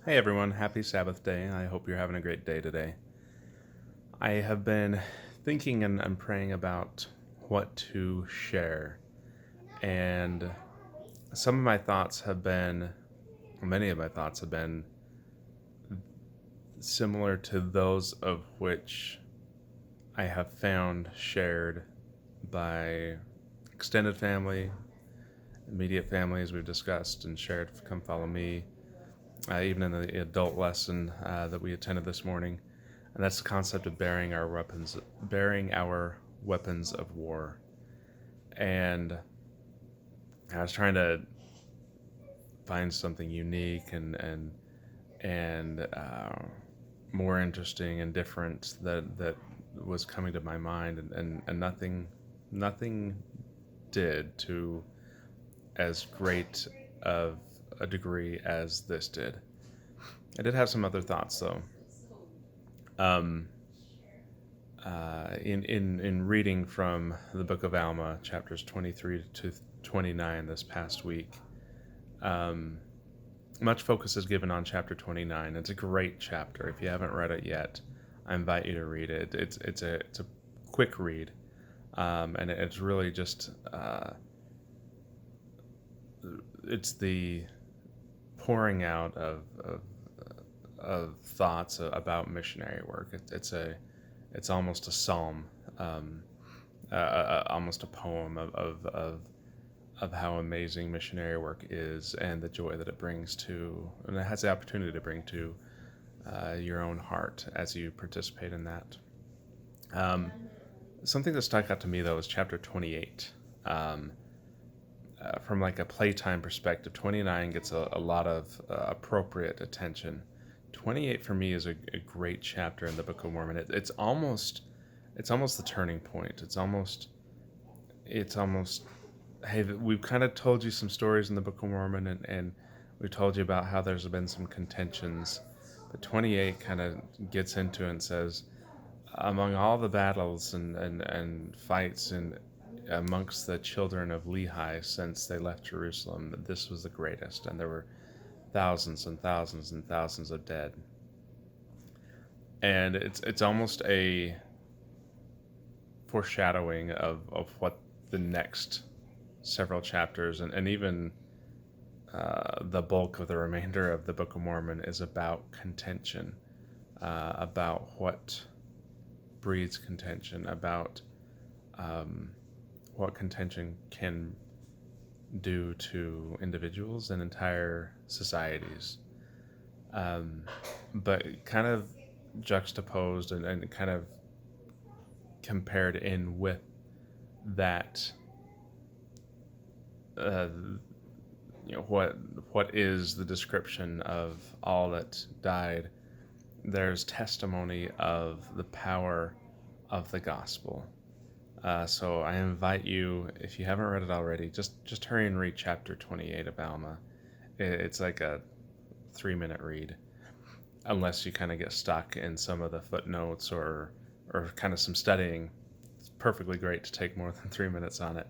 Hey everyone, happy Sabbath day. I hope you're having a great day today. I have been thinking and praying about what to share, and some of my thoughts have been, many of my thoughts have been similar to those of which I have found shared by extended family, immediate family, as we've discussed and shared. Come follow me, even in the adult lesson that we attended this morning. And that's the concept of bearing our weapons of war. And I was trying to find something unique and more interesting and different that was coming to my mind, and nothing did to as great of a degree as this did. I did have some other thoughts though. Um, in reading from the Book of Alma, chapters 23 to 29 this past week, um, much focus is given on chapter 29. It's a great chapter. If you haven't read it yet, I invite you to read it. It's a quick read, and it's really just it's the pouring out of thoughts about missionary work. It's almost a psalm, um, almost a poem of how amazing missionary work is and the joy that it brings to, and it has the opportunity to bring to your own heart as you participate in that. Um, Something that stuck out to me though is chapter 28. Um, from like a playtime perspective, 29 gets a lot of appropriate attention. 28 for me is a great chapter in the Book of Mormon. It's almost the turning point. It's almost hey, we've kind of told you some stories in the Book of Mormon, and we've told you about how there's been some contentions. But 28 kind of gets into it and says, among all the battles and fights and amongst the children of Lehi since they left Jerusalem, this was the greatest, and there were thousands and thousands and thousands of dead. And it's almost a foreshadowing of what the next several chapters and even the bulk of the remainder of the Book of Mormon is about contention, about what breeds contention, about um, what contention can do to individuals and entire societies. Um, but kind of juxtaposed and kind of compared in with that, uh, what is the description of all that died. There's testimony of the power of the gospel. So I invite you, if you haven't read it already, just hurry and read chapter 28 of Alma. It's like a 3-minute read, unless you kind of get stuck in some of the footnotes or kind of some studying. It's perfectly great to take more than 3 minutes on it,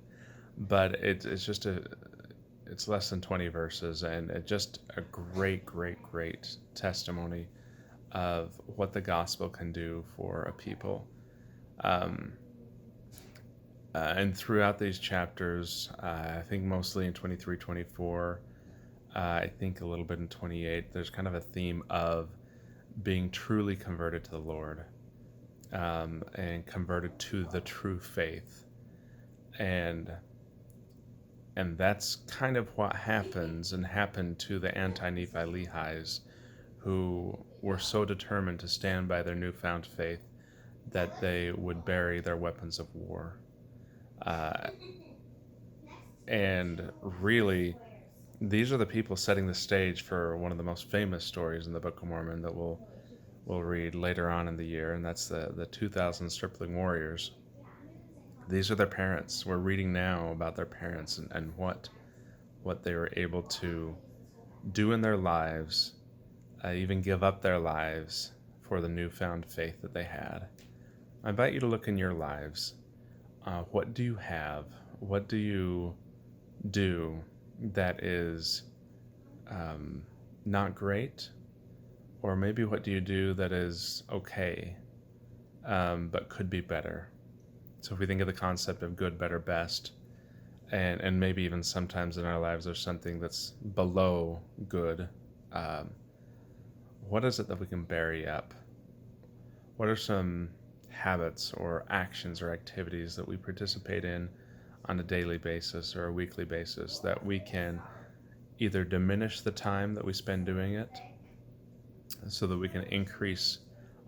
but it's less than 20 verses, and just a great testimony of what the gospel can do for a people. Um, and throughout these chapters, I think mostly in 23, 24, I think a little bit in 28, there's kind of a theme of being truly converted to the Lord, and converted to the true faith. And and that's kind of what happens and happened to the anti-Nephi Lehis, who were so determined to stand by their newfound faith that they would bury their weapons of war. Uh, and really, these are the people setting the stage for one of the most famous stories in the Book of Mormon that we'll read later on in the year, and that's the 2,000 stripling warriors. These are their parents. We're reading now about their parents and what they were able to do in their lives, even give up their lives for the newfound faith that they had. I invite you to look in your lives. What do you have? What do you do that is not great, Or maybe what do you do that is okay, but could be better? So if we think of the concept of good, better, best, and maybe even sometimes in our lives there's something that's below good, um, what is it that we can bury up? What are some habits or actions or activities that we participate in on a daily basis or a weekly basis that we can either diminish the time that we spend doing it so that we can increase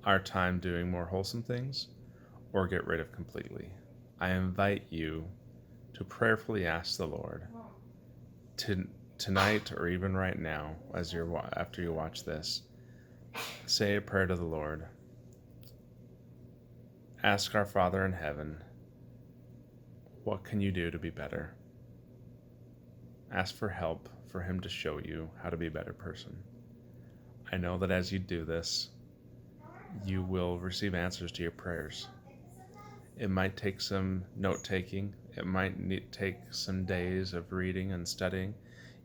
our time doing more wholesome things, or get rid of completely? I invite you to prayerfully ask the Lord to tonight, or even right now as you're after you watch this, say a prayer to the Lord. Ask our Father in heaven, what can you do to be better? Ask for help for him to show you how to be a better person. I know that as you do this, you will receive answers to your prayers. It might take some note taking. It might take some days of reading and studying.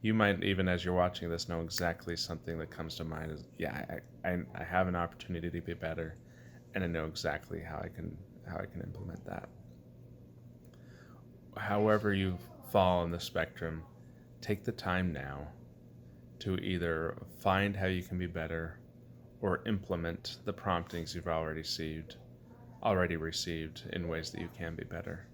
You might even, as you're watching this, know exactly something that comes to mind is, yeah, I have an opportunity to be better, and I know exactly how I can implement that. However you fall in the spectrum, take the time now to either find how you can be better or implement the promptings you've already received in ways that you can be better.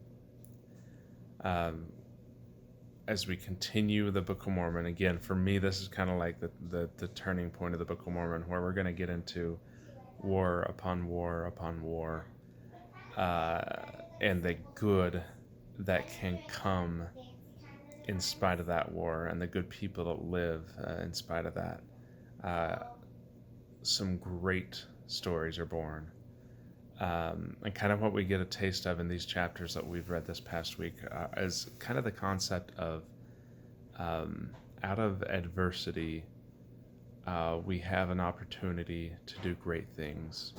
As we continue the Book of Mormon, again, for me, this is kind of like the turning point of the Book of Mormon, where we're going to get into war upon war upon war, and the good that can come in spite of that war, and the good people that live in spite of that. Some great stories are born. And kind of what we get a taste of in these chapters that we've read this past week is kind of the concept of out of adversity, we have an opportunity to do great things.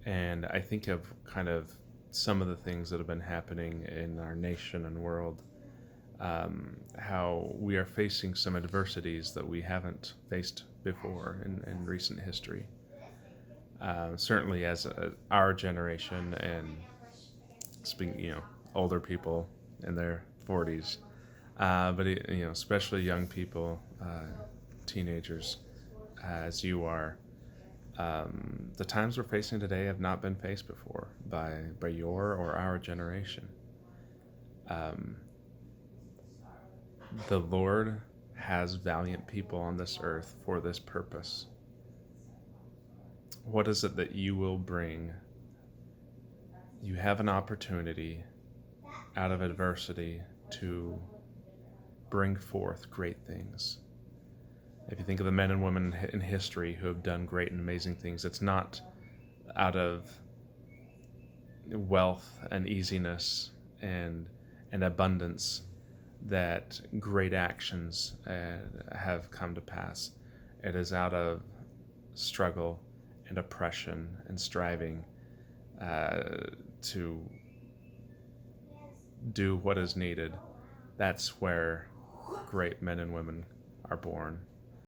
And I think of kind of some of the things that have been happening in our nation and world, how we are facing some adversities that we haven't faced before in recent history. Certainly as our generation, and speaking, older people in their 40s, but especially young people, teenagers, as you are. The times we're facing today have not been faced before by your or our generation. The Lord has valiant people on this earth for this purpose. What is it that you will bring? You have an opportunity out of adversity to bring forth great things. If you think of the men and women in history who have done great and amazing things, it's not out of wealth and easiness and abundance that great actions have come to pass. It is out of struggle and oppression and striving to do what is needed. That's where great men and women are born.